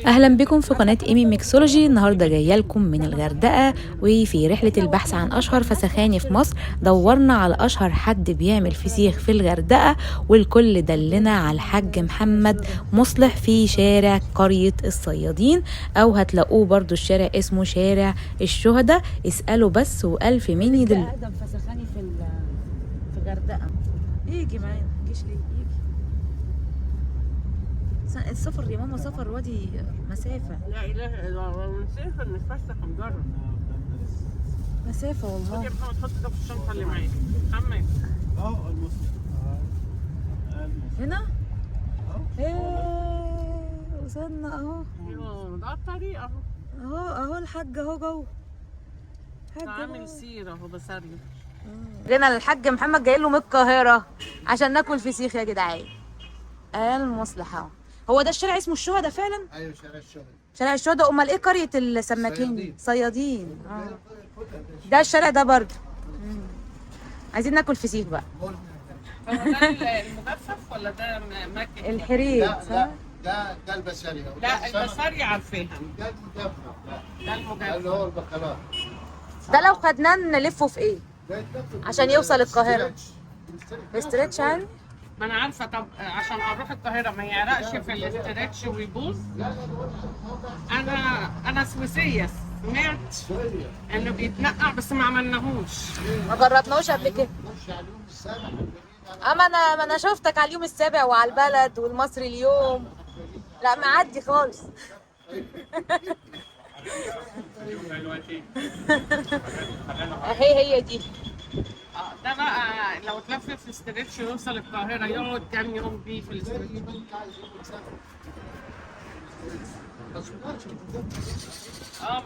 اهلا بكم في قناه ايمي ميكسولوجي. النهارده جايه لكم من الغردقه، وفي رحله البحث عن اشهر فسخاني في مصر دورنا على اشهر حد بيعمل فسيخ في الغردقه، والكل دلنا على الحاج محمد مصلح في شارع قريه الصيادين، او هتلاقوه برضو الشارع اسمه شارع الشهداء. اسالوا بس والف مين يدل. اقدم فسخاني في الغردقه. يجي معانا جيش ليه يجي السفر يا ماما، سفر وادي مسافة. لا اله الا الله، نسافر نتفسح ونجرب. مسافة والله. يا محمد حط ده في الشنطة اللي معاك. محمد هنا؟ ايه وصلنا اهو. ده الطريق اهو. اهو الحاج اهو جوه. عامل سيرة اهو بسلم. جينا للحاج محمد جاي له من القاهرة عشان ناكل فسيخ يا جدعان. المصلح اهو. هو ده الشارع اسمه الشهداء فعلا؟ ايوه شارع الشهداء. شارع الشهداء. امال ايه قرية السماكين؟ صيادين. ده الشارع ده برضه. عايزين ناكل فسيخ بقى. هو ده المجفف ولا ده ماكن؟ الحريق صح؟ ده البسارية. لا البسارية عارفاها. ده المجفف. ده المجفف. اللي هو البقلاوة. ده لو خدناه نلفه في ايه؟ عشان يوصل القاهرة. استريتش يعني؟ ما انا عارفه. طب عشان اروح القاهره ما يعرقش في الاسترتش ويبوظ. انا سويسيه سمعت انه بيتنقع بس ما عملناهوش. ما جربناهوش قبل كده. اما انا شفتك على اليوم السابع وعلى البلد والمصري اليوم. لا معدي خالص. هي دي. ده بقى لو اتلف في الاسترتش ويوصل القاهره يقعد كام يوم بيه في الاسترتش.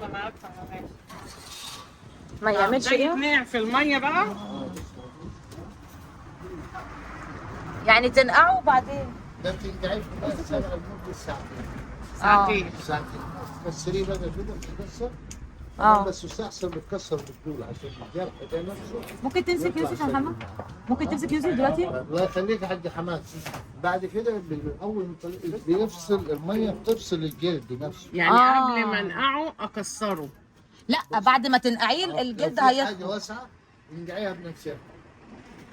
ما انا عارفه. ما يعملش ده ايه؟ يتنقع في الميه بقى. يعني تنقعه وبعدين ده بتنقعيه في الماء السابع لمدة ساعتين. ساعتين. تكسريه بقى كده بتتكسر. بس يستحسن بتكسر بالطول عشان الجرح ده نفسه. ممكن تمسك يوسف يا محمد؟ ممكن تمسك يوسف دلوقتي؟ الله يخليك يا حاج حماد. بعد كده اول بيفصل الميه، بتفصل الجلد نفسه. يعني قبل ما انقعه اكسره. لا بعد ما تنقعيه الجلد في هيطلع. حاجه واسعه انقعيها بنفسها.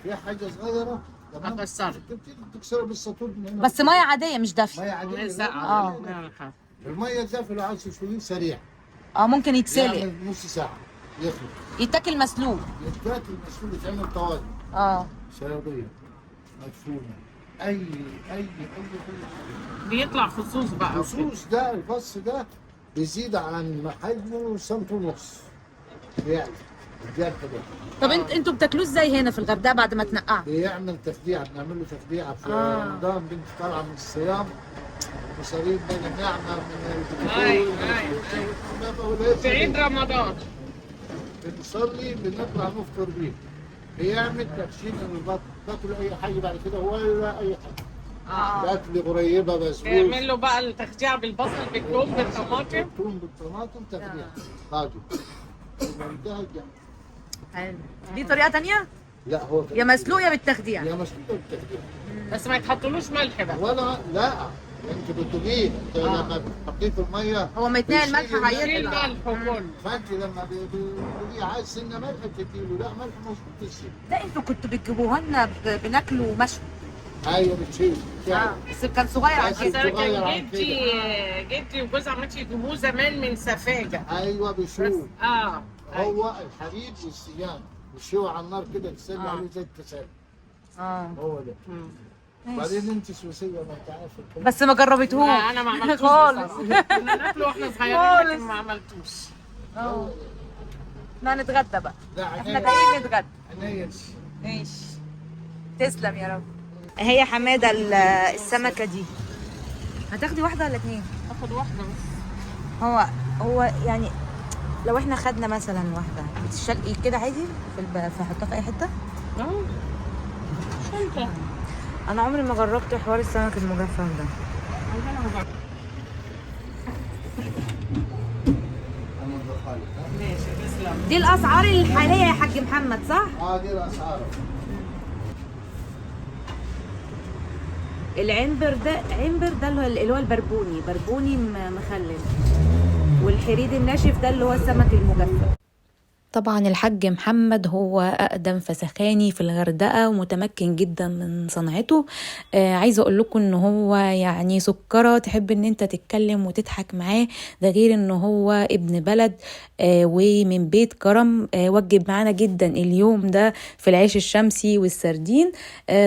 في حاجه صغيره اكسرها. تبتدي تكسرها بالسطور من هنا. بس ميه عاديه مش دافيه. ميه عاديه. ساقعه. الميه الدافيه لو عايز تشويه سريع. ممكن يتسلق. يعمل نص ساعه يخلص. يتاكل مسلوق. يتاكل مسلوق، يتعمل طواجن. شرابيه مدفونه. اي حاجه. بيطلع فصوص بقى. الفصوص ده الفص ده بيزيد عن حجمه سنتي ونص. يعني الجرح ده. طب انتوا بتاكلوه ازاي هنا في الغردقه بعد ما تنقعه؟ بيعمل تخديعه، بنعمل له تخديعه في رمضان. بنت طالعه من الصيام مصاريف بين النعمه من في عيد رمضان بنصلي بنطلع نفطر بيه. بيعمل تخشين للبطن، تاكل اي حاجه بعد كده ولا اي حاجه. اكل قريبه بس. بيعمل له بقى التخديع بالبصل بالثوم بالطماطم. بالثوم بالطماطم تخديع طاجن. منتهى الجمال. حلو. دي طريقه ثانيه؟ لا هو يا مسلوق يا بالتخديع. يا مسلوق بالتخديع. بس ما يتحطلوش ملح بقى. ولا لا انت بتجيه لما بتحطيه في الميه هو ما يتنقل الملح هيطلع. الملح وكله. فانت لما بتجيه عايز سنه ملح بتديله. لا ملح مش بتسيب. لا انتوا كنتوا بتجيبوها لنا بناكله مشوي. ايوه بتشيل. بس كان صغير عن بس كده. انا كان جدي وجوز عمتي يجيبوه زمان من سفاجه. ايوه بيشوف. أيوة. هو الحديد والسيان والشوي على النار كده تسلي عليه زي التسالي. هو ده. بعدين انت سويسيه ما انت عارفه. بس ما جربتهوش. لا انا ما عملتوش خالص. كنا ناكله واحنا صغيرين لكن ما عملتوش. احنا نتغدى بقى. احنا جايين نتغدى. ماشي. تسلم يا رب. هي حماده السمكه دي هتاخدي واحده ولا اتنين؟ اخد واحده بس. هو يعني لو احنا خدنا مثلا واحده بتشلقي كده عادي في احطها في اي حته؟ شنطه. انا عمري ما جربت حوار السمك المجفف ده. ماشي تسلم. دي الاسعار الحاليه يا حاج محمد صح؟ دي الاسعار. العنبر ده اللي هو بربوني مخلل، والحريد الناشف ده اللي هو السمك المجفف. طبعا الحاج محمد هو أقدم فسخاني في الغردقة ومتمكن جدا من صنعته. عايزة أقول لكم إن هو يعني سكرة تحب إن أنت تتكلم وتضحك معاه. ده غير إن هو ابن بلد ومن بيت كرم. وجب معانا جدا اليوم ده في العيش الشمسي والسردين.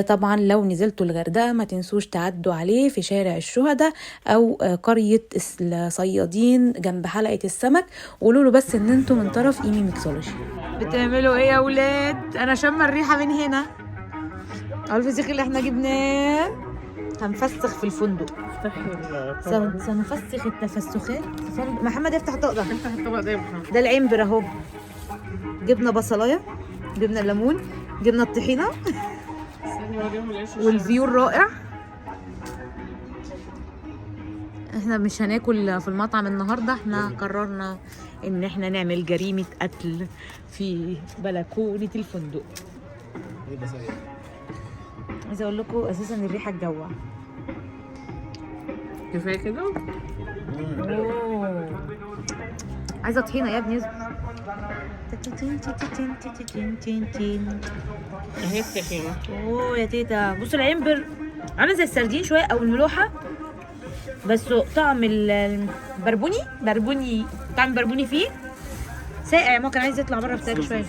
طبعا لو نزلتوا الغردقة ما تنسوش تعدوا عليه في شارع الشهداء أو قرية الصيادين جنب حلقة السمك، وقولوا له بس إن أنتوا من طرف إيمي ميكسولوجي. بتعملوا ايه يا ولاد؟ انا شامه الريحه من هنا. الفسيخ اللي احنا جبناه هنفسخ في الفندق. سنفسخ التفسخات في فندق. محمد افتح الطبق ده. افتح الطبق ده يا محمد. ده العنبر اهو. جبنا بصلايه، جبنا الليمون، جبنا الطحينه والفيو الرائع. احنا مش هناكل في المطعم النهارده، احنا قررنا ان احنا نعمل جريمة قتل في بلكونة الفندق. عايزة اقول لكم اساسا الريحة تجوع. كفايه كده. عايزة طحينة يا ابني. اهي الطحينه. اوه يا تيتا، بصوا العنبر عامل زي السردين شوية او الملوحة، بس طعم بربوني طعم بربوني فيه ساقع. ما كان عايز يطلع بره بتاعك شويه.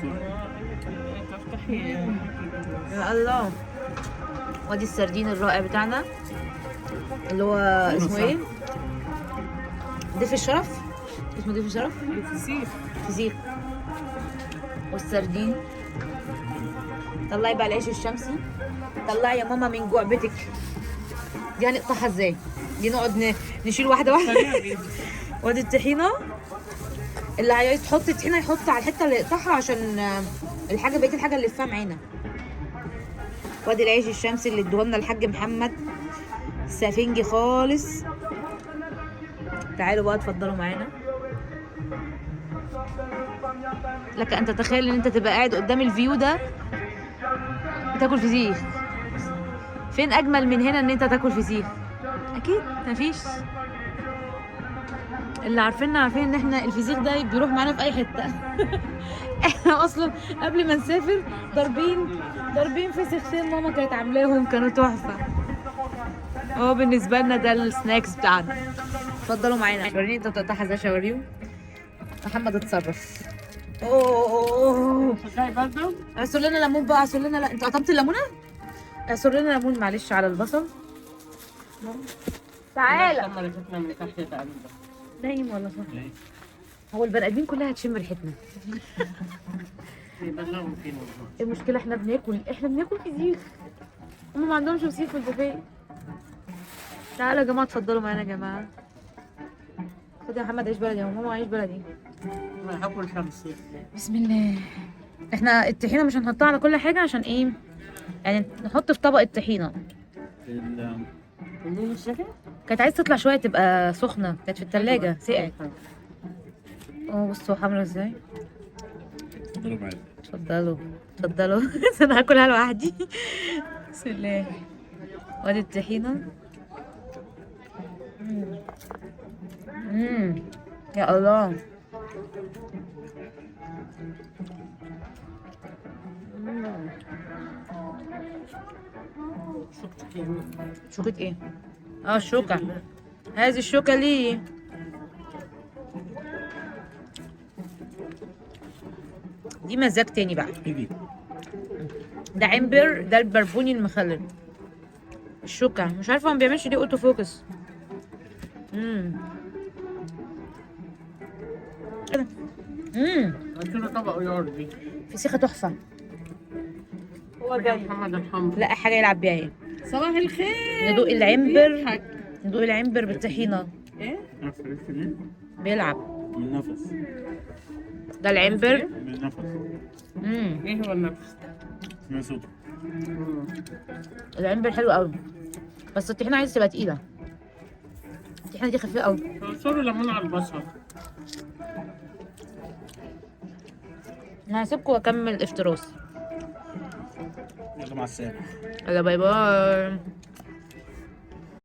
يا الله. وادي السردين الرائع بتاعنا اللي هو اسمه ايه؟ ضيف الشرف. اسمه ضيف الشرف. فسيخ والسردين. طلعي بقى العيش الشمسي. طلعي يا ماما من جوع بيتك. دي هنقطعها ازاي؟ دي نقعد نشيل واحده واحده. وادي الطحينه. اللي عايز يحط الطحينه يحط على الحته اللي يقطعها عشان بقيه الحاجه اللي فيها معانا. وادي العيش الشمسي اللي ادوهولنا الحاج محمد، سفنجي خالص. تعالوا بقى اتفضلوا معانا. لك ان تتخيل ان انت تبقى قاعد قدام الفيو ده بتاكل فسيخ. فين اجمل من هنا ان انت تاكل فسيخ؟ اكيد مفيش. اللي عارفين ان احنا الفسيخ ده بيروح معانا في اي حته. احنا اصلا قبل ما نسافر ضاربين فسيختين ماما كانت عاملاهم، كانوا تحفه. هو بالنسبه لنا ده السناكس بتاعنا. اتفضلوا معانا. وريني انت بتقطعها ازاي. شاوريهم. محمد اتصرف. اوه برضه. عصر لنا ليمون بقى. عصر لنا. لا انت قطمت الليمونه. عصر لنا ليمون معلش على البصل. تعالى. من تحت تقريبا. نايم ولا صح؟ هو البني ادمين كلها هتشم ريحتنا. المشكله احنا بناكل فسيخ. هم ما عندهمش فسيخ في البوفيه. تعالوا يا جماعه اتفضلوا معانا يا جماعه. خد يا محمد عيش بلدي. هو ماما عيش بلدي. انا هاكل شمسي. بسم الله. احنا الطحينه مش هنحطها على كل حاجه عشان ايه؟ يعني نحط في طبق الطحينه. كانت عايز تطلع شويه تبقى سخنه، كانت في الثلاجه سقعت. بصوا حمرا ازاي. اتفضلوا. انا هاكلها لوحدي. بسم الله. وادي الطحينه. يا الله. شوكة ايه؟ الشوكة. هذه الشوكة ليه؟ دي مزاج تاني بقى. ده عنبر، ده البربوني المخلل. الشوكة مش عارفة ما بيعملش دي اوتو فوكس. كده. عندنا طبق ياردي. فسيخة تحفة. هو جاي محمد الحمد. لا حاجة يلعب بيها اهي. صباح الخير. ندوق العنبر بالطحينة. ايه؟ بيلعب. بالنفس. ده العنبر. بالنفس. ايه هو النفس؟ اسمه صوت. العنبر حلو قوي، بس الطحينة عايزة تبقى تقيلة. الطحينة دي خفيفة قوي. عصروا ليمون على البصل. انا هسيبكم واكمل افتراس. يلا مع السلامة. يلا باي باي.